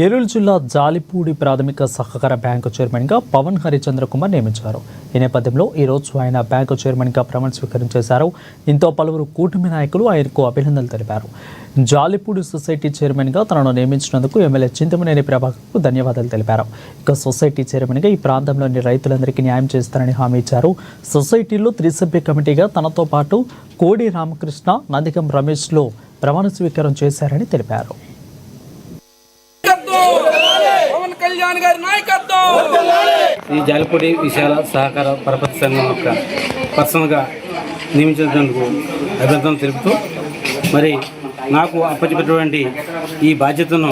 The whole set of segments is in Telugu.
ఏలూరు జిల్లా జాలిపూడి ప్రాథమిక సహకార బ్యాంకు చైర్మన్గా పవన్ హరిచంద్ర కుమార్ నియమించారు. ఈ నేపథ్యంలో ఈరోజు ఆయన బ్యాంకు చైర్మన్గా ప్రమాణ స్వీకారం చేశారు. దీంతో పలువురు కూటమి నాయకులు ఆయనకు అభినందనలు తెలిపారు. జాలిపూడి సొసైటీ చైర్మన్గా తనను నియమించినందుకు ఎమ్మెల్యే చింతమనేని ప్రభాకర్కు ధన్యవాదాలు తెలిపారు. ఇక సొసైటీ చైర్మన్గా ఈ ప్రాంతంలోని రైతులందరికీ న్యాయం చేస్తారని హామీ ఇచ్చారు. సొసైటీలో త్రిసభ్య కమిటీగా తనతో పాటు కోడి రామకృష్ణ, నందిగం రమేష్లు ప్రమాణ స్వీకారం చేశారని తెలిపారు. ఈ జాలిపూడి విశాల సహకార పరపతి సంఘం యొక్క పర్సనల్గా నియమించినందుకు అభినందనలు తెలుపుతూ, మరి నాకు అప్పచెప్పినటువంటి ఈ బాధ్యతను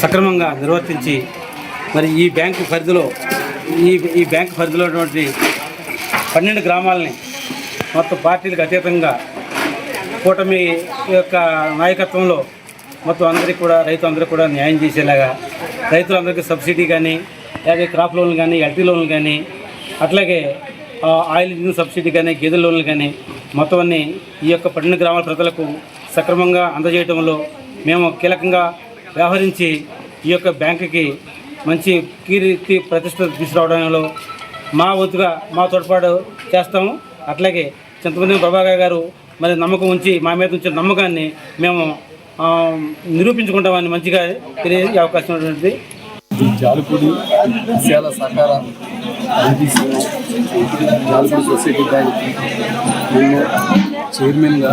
సక్రమంగా నిర్వర్తించి మరి ఈ బ్యాంకు పరిధిలో ఉన్నటువంటి 12 గ్రామాలని మొత్తం పార్టీలకు అతీతంగా కూటమి యొక్క నాయకత్వంలో మొత్తం అందరికీ కూడా రైతులందరికీ కూడా న్యాయం చేసేలాగా రైతులందరికీ సబ్సిడీ కానీ, అలాగే క్రాప్ లోన్లు కానీ, ఎల్టీ లోన్లు కానీ, అట్లాగే ఆయిల్ ఇంజిన్ సబ్సిడీ కానీ, గేదెల లోన్లు కానీ మొత్తం అన్నీ ఈ యొక్క 12 గ్రామాల ప్రజలకు సక్రమంగా అందజేయడంలో మేము కీలకంగా వ్యవహరించి ఈ యొక్క బ్యాంకుకి మంచి కీర్తి ప్రతిష్ట తీసుకురావడంలో మా వంతుగా మా తోడ్పాటు చేస్తాము. అట్లాగే చింతమనేని ప్రభాకర్ గారు మరి నమ్మకం ఉంచి మా మీద ఉంచిన నమ్మకాన్ని మేము నిరూపించుకుంటామని మంచిగా తెలియజే అవకాశం ఉంటుంది. జాలిపూడి విశాల సహకార జాలిపూడి సొసైటీ బ్యాంక్ నేను చైర్మన్గా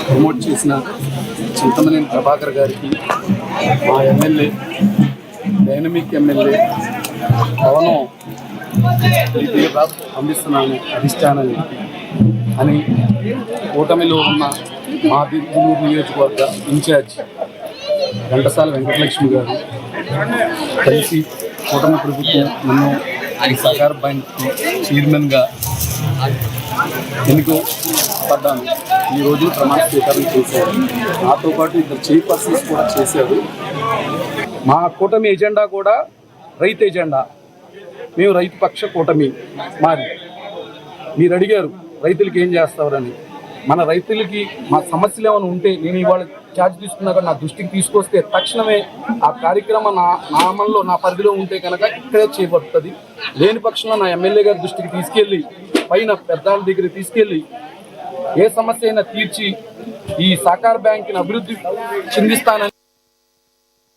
ప్రమోట్ చేసిన చింతమనేని ప్రభాకర్ గారికి, మా ఎమ్మెల్యే డైనమిక్ ఎమ్మెల్యే పవన్ పంపిస్తున్నాను అధిష్టానానికి అని కూటమిలో ఉన్న మా దిగులూరు నియోజకవర్గ ఇన్ఛార్జ్ ఘంటసాల వెంకటలక్ష్మి గారు కలిసి కూటమి ప్రభుత్వం నన్ను ఈ సహకార బ్యాంక్ చైర్మన్గా ఎన్నుకోబడ్డాను. ఈరోజు ప్రమాణ స్వీకారం చేశారు. నాతో పాటు 2 చైర్పర్సన్స్ కూడా చేశారు. మా కూటమి ఎజెండా కూడా రైతు ఎజెండా. మేము రైతు పక్ష కూటమి మాది. మీరు అడిగారు రైతులకి ఏం చేస్తారని. మన రైతులకి మా సమస్యలు ఏమైనా ఉంటే నేను ఇవాళ ఛార్జ్ తీసుకున్నాక నా దృష్టికి తీసుకొస్తే తక్షణమే ఆ కార్యక్రమం నా అమల్లో నా పరిధిలో ఉంటే కనుక ఇక్కడే చేపడుతుంది. లేని పక్షంలో నా ఎమ్మెల్యే గారి దృష్టికి తీసుకెళ్ళి పైన పెద్దల దగ్గరికి తీసుకెళ్ళి ఏ సమస్య అయినా తీర్చి ఈ సహకార బ్యాంకుని అభివృద్ధి చెందిస్తానని